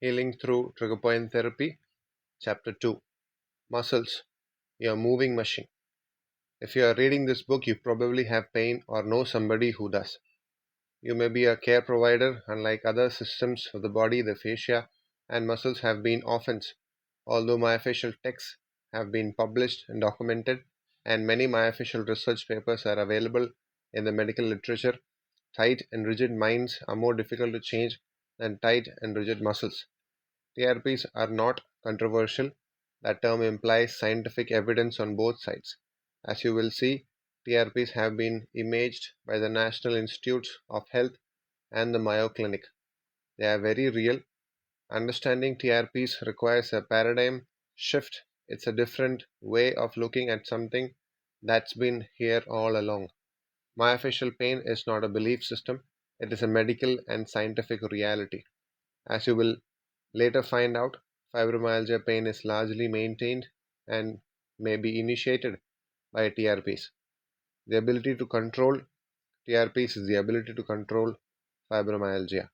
Healing through Trigger Point Therapy, Chapter 2. Muscles, your moving machine. If you are reading this book, you probably have pain or know somebody who does. You may be a care provider. Unlike other systems of the body, the fascia and muscles have been orphans. Although myofascial texts have been published and documented, and many myofascial research papers are available in the medical literature, tight and rigid minds are more difficult to change than tight and rigid muscles. TRPs are not controversial. That term implies scientific evidence on both sides. As you will see, TRPs have been imaged by the National Institutes of Health and the Mayo Clinic. They are very real. Understanding TRPs requires a paradigm shift. It's a different way of looking at something that's been here all along. Myofascial pain is not a belief system, it is a medical and scientific reality. As you will later find out, fibromyalgia pain is largely maintained and may be initiated by TRPs. The ability to control TRPs is the ability to control fibromyalgia.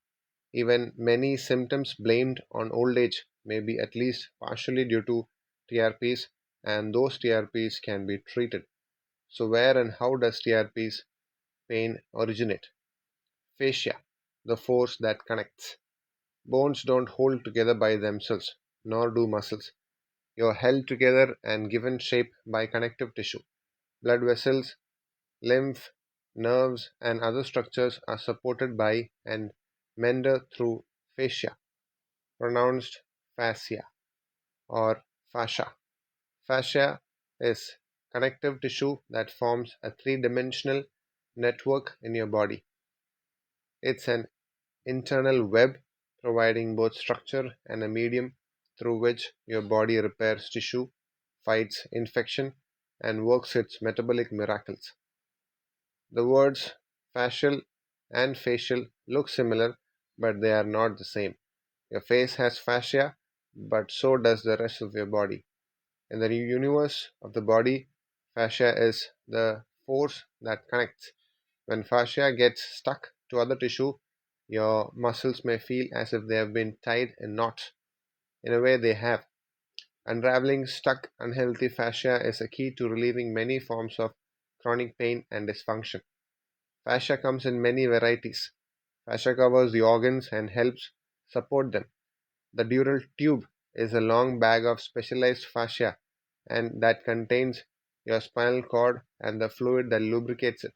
Even many symptoms blamed on old age may be at least partially due to TRPs, and those TRPs can be treated. So, where and how does TRPs pain originate? Fascia, the force that connects. Bones don't hold together by themselves, nor do muscles. You're held together and given shape by connective tissue. Blood vessels, lymph, nerves, and other structures are supported by and mended through fascia, pronounced fascia or fascia. Fascia is connective tissue that forms a three-dimensional network in your body. It's an internal web providing both structure and a medium through which your body repairs tissue, fights infection, and works its metabolic miracles. The words fascial and facial look similar, but they are not the same. Your face has fascia, but so does the rest of your body. In the universe of the body, fascia is the force that connects. When fascia gets stuck to other tissue, your muscles may feel as if they have been tied in knots. In a way, they have. Unraveling stuck, unhealthy fascia is a key to relieving many forms of chronic pain and dysfunction. Fascia comes in many varieties. Fascia covers the organs and helps support them. The dural tube is a long bag of specialized fascia and that contains your spinal cord and the fluid that lubricates it.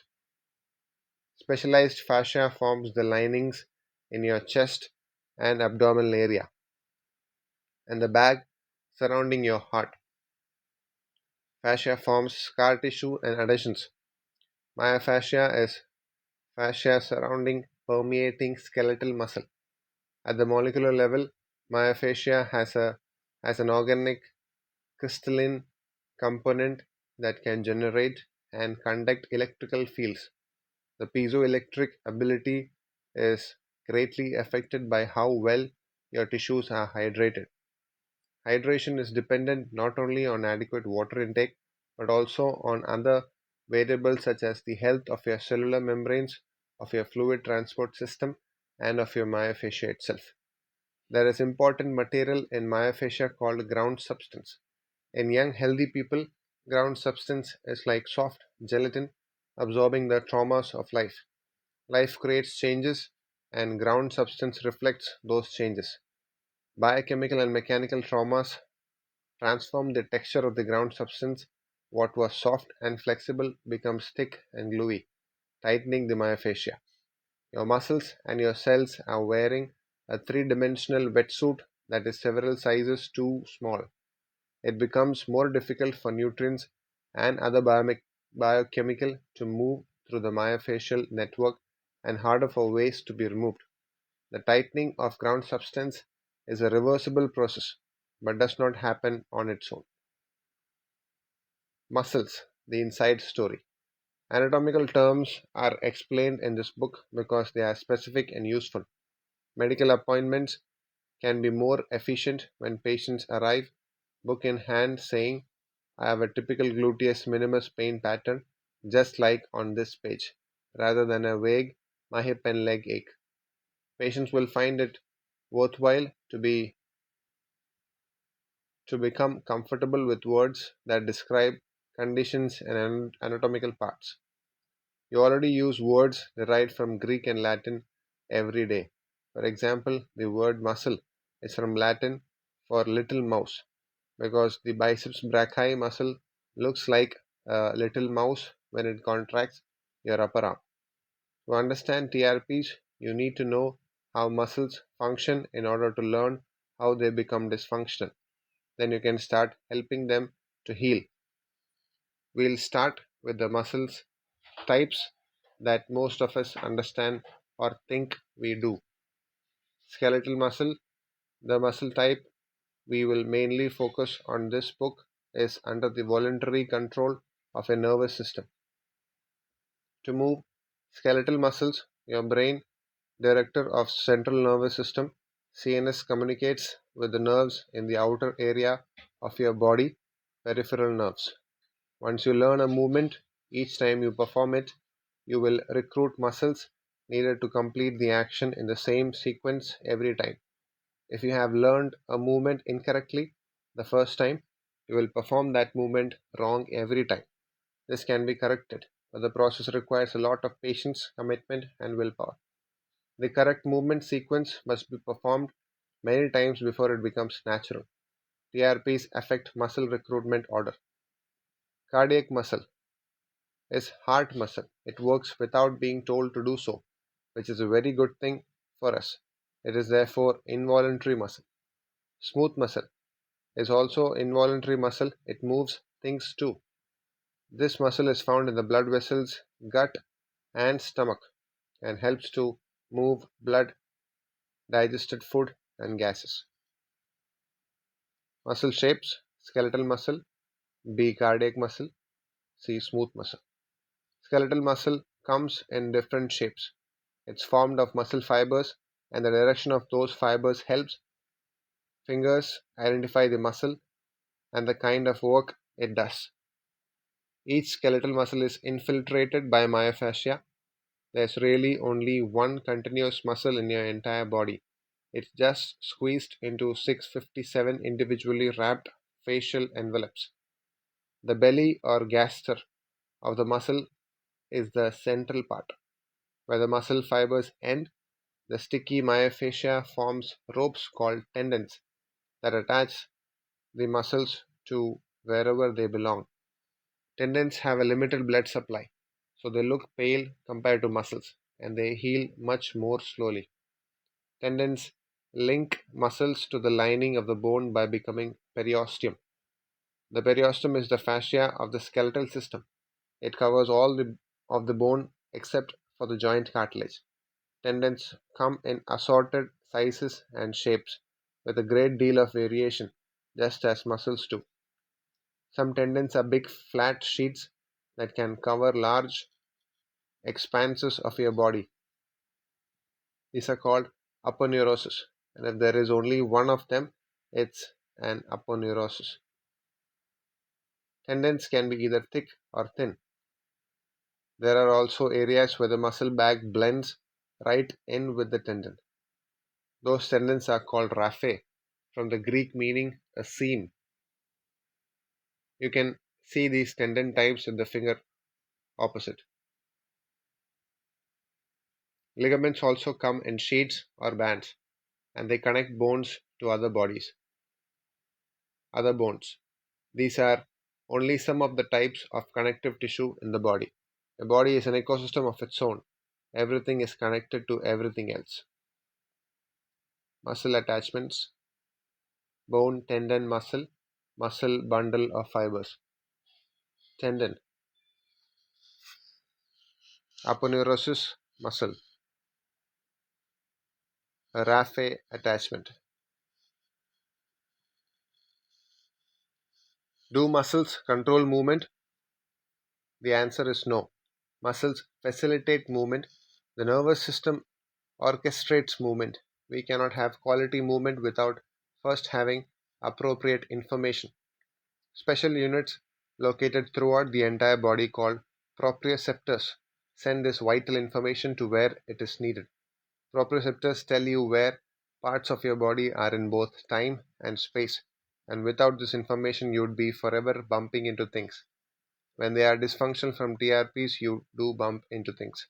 Specialized fascia forms the linings in your chest and abdominal area and the bag surrounding your heart. Fascia forms scar tissue and adhesions. Myofascia is fascia surrounding permeating skeletal muscle. At the molecular level, myofascia has an organic crystalline component that can generate and conduct electrical fields. The piezoelectric ability is greatly affected by how well your tissues are hydrated. Hydration is dependent not only on adequate water intake but also on other variables such as the health of your cellular membranes, of your fluid transport system, and of your myofascia itself. There is important material in myofascia called ground substance. In young healthy people, ground substance is like soft gelatin absorbing the traumas of life. Life creates changes, and ground substance reflects those changes. Biochemical and mechanical traumas transform the texture of the ground substance. What was soft and flexible becomes thick and gluey, tightening the myofascia. Your muscles and your cells are wearing a three-dimensional wetsuit that is several sizes too small. It becomes more difficult for nutrients and other biochemical to move through the myofascial network and harder for waste to be removed. The tightening of ground substance is a reversible process but does not happen on its own. Muscles, the inside story. Anatomical terms are explained in this book because they are specific and useful. Medical appointments can be more efficient when patients arrive, book in hand, saying, I have a typical gluteus minimus pain pattern, just like on this page, rather than a vague, my hip and leg ache. Patients will find it worthwhile to become comfortable with words that describe conditions and anatomical parts. You already use words derived from Greek and Latin every day. For example, the word muscle is from Latin for little mouse because the biceps brachii muscle looks like a little mouse when it contracts your upper arm. To understand TRPs, you need to know how muscles function in order to learn how they become dysfunctional. Then you can start helping them to heal. We'll start with the muscles types that most of us understand or think we do. Skeletal muscle, the muscle type we will mainly focus on this book, is under the voluntary control of a nervous system. To move skeletal muscles, your brain, director of central nervous system, CNS, communicates with the nerves in the outer area of your body, peripheral nerves. Once you learn a movement, each time you perform it, you will recruit muscles needed to complete the action in the same sequence every time. If you have learned a movement incorrectly the first time, you will perform that movement wrong every time. This can be corrected, but the process requires a lot of patience, commitment, and willpower. The correct movement sequence must be performed many times before it becomes natural. TRPs affect muscle recruitment order. Cardiac muscle is heart muscle. It works without being told to do so, which is a very good thing for us. It is therefore involuntary muscle. Smooth muscle is also involuntary muscle. It moves things too. This muscle is found in the blood vessels, gut, and stomach and helps to move blood, digested food, and gases. Muscle shapes: skeletal muscle, B. Cardiac muscle, C. Smooth muscle. Skeletal muscle comes in different shapes. It's formed of muscle fibers, and the direction of those fibers helps fingers identify the muscle and the kind of work it does. Each skeletal muscle is infiltrated by myofascia. There's really only one continuous muscle in your entire body. It's just squeezed into 657 individually wrapped fascial envelopes. The belly or gaster of the muscle is the central part. Where the muscle fibers end, the sticky myofascia forms ropes called tendons that attach the muscles to wherever they belong. Tendons have a limited blood supply, so they look pale compared to muscles, and they heal much more slowly. Tendons link muscles to the lining of the bone by becoming periosteum. The periosteum is the fascia of the skeletal system. It covers all of the bone except for the joint cartilage. Tendons come in assorted sizes and shapes, with a great deal of variation, just as muscles do. Some tendons are big flat sheets that can cover large expanses of your body. These are called aponeurosis, and if there is only one of them, it's an aponeurosis. Tendons can be either thick or thin. There are also areas where the muscle bag blends right in with the tendon. Those tendons are called raphe, from the Greek meaning a seam. You can see these tendon types in the finger opposite. Ligaments also come in sheets or bands, and they connect bones to other bones. These are only some of the types of connective tissue in the body. The body is an ecosystem of its own. Everything is connected to everything else. Muscle attachments: bone, tendon, muscle bundle of fibers. Tendon, aponeurosis, muscle, a raphe attachment. Do muscles control movement? The answer is no. Muscles facilitate movement. The nervous system orchestrates movement. We cannot have quality movement without first having appropriate information. Special units located throughout the entire body called proprioceptors send this vital information to where it is needed. Proprioceptors tell you where parts of your body are in both time and space, and without this information, you would be forever bumping into things. When they are dysfunctional from TRPs, you do bump into things.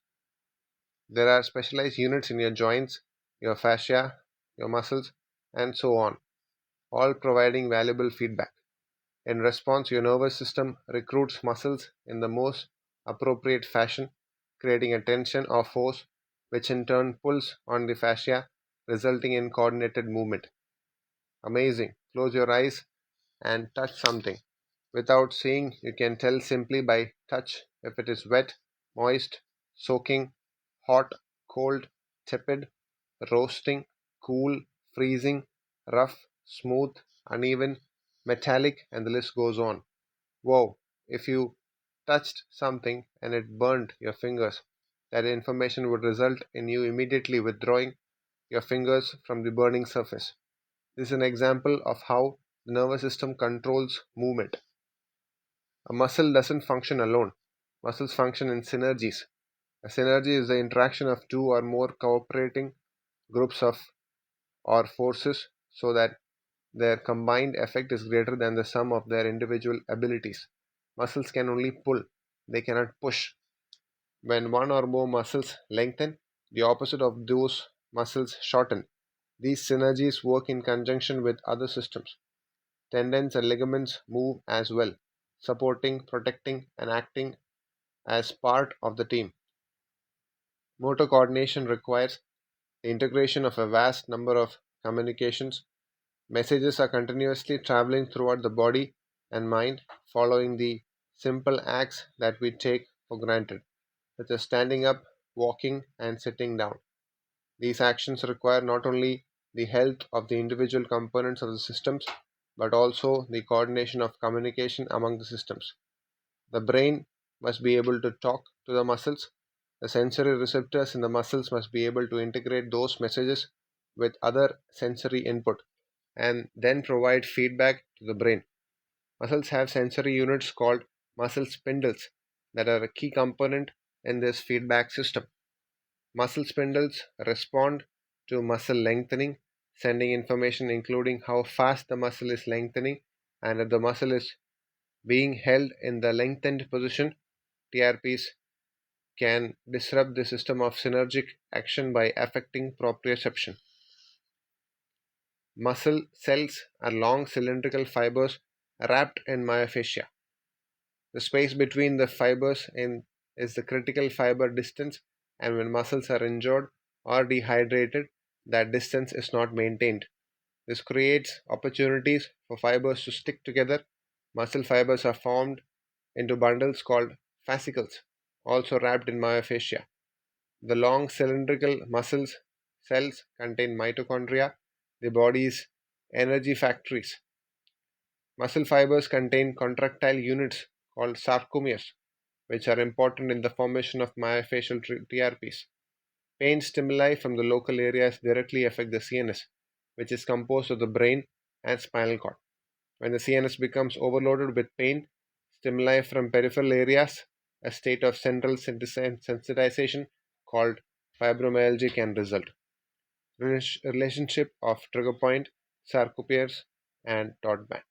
There are specialized units in your joints, your fascia, your muscles, and so on, all providing valuable feedback. In response, your nervous system recruits muscles in the most appropriate fashion, creating a tension or force, which in turn pulls on the fascia, resulting in coordinated movement. Amazing. Close your eyes and touch something. Without seeing, you can tell simply by touch if it is wet, moist, soaking, hot, cold, tepid, roasting, cool, freezing, rough, smooth, uneven, metallic, and the list goes on. Wow, if you touched something and it burned your fingers, that information would result in you immediately withdrawing your fingers from the burning surface. This is an example of how the nervous system controls movement. A muscle doesn't function alone. Muscles function in synergies. A synergy is the interaction of two or more cooperating groups of or forces so that their combined effect is greater than the sum of their individual abilities. Muscles can only pull, they cannot push. When one or more muscles lengthen, the opposite of those muscles shorten. These synergies work in conjunction with other systems. Tendons and ligaments move as well, supporting, protecting, and acting as part of the team. Motor coordination requires the integration of a vast number of communications. Messages are continuously traveling throughout the body and mind, following the simple acts that we take for granted, such as standing up, walking, and sitting down. These actions require not only the health of the individual components of the systems, but also the coordination of communication among the systems. The brain must be able to talk to the muscles. The sensory receptors in the muscles must be able to integrate those messages with other sensory input and then provide feedback to the brain. Muscles have sensory units called muscle spindles that are a key component in this feedback system. Muscle spindles respond to muscle lengthening, sending information including how fast the muscle is lengthening and if the muscle is being held in the lengthened position. TRPs can disrupt the system of synergic action by affecting proprioception. Muscle cells are long cylindrical fibers wrapped in myofascia. The space between the fibers is the critical fiber distance, and when muscles are injured or dehydrated, that distance is not maintained. This creates opportunities for fibers to stick together. Muscle fibers are formed into bundles called fascicles, also wrapped in myofascia. The long cylindrical muscles cells contain mitochondria, the body's energy factories. Muscle fibers contain contractile units called sarcomeres, which are important in the formation of myofascial TRPs. Pain stimuli from the local areas directly affect the CNS, which is composed of the brain and spinal cord. When the CNS becomes overloaded with pain stimuli from peripheral areas, a state of central sensitization called fibromyalgia can result. Relationship of trigger point, sarcomeres, and dot band.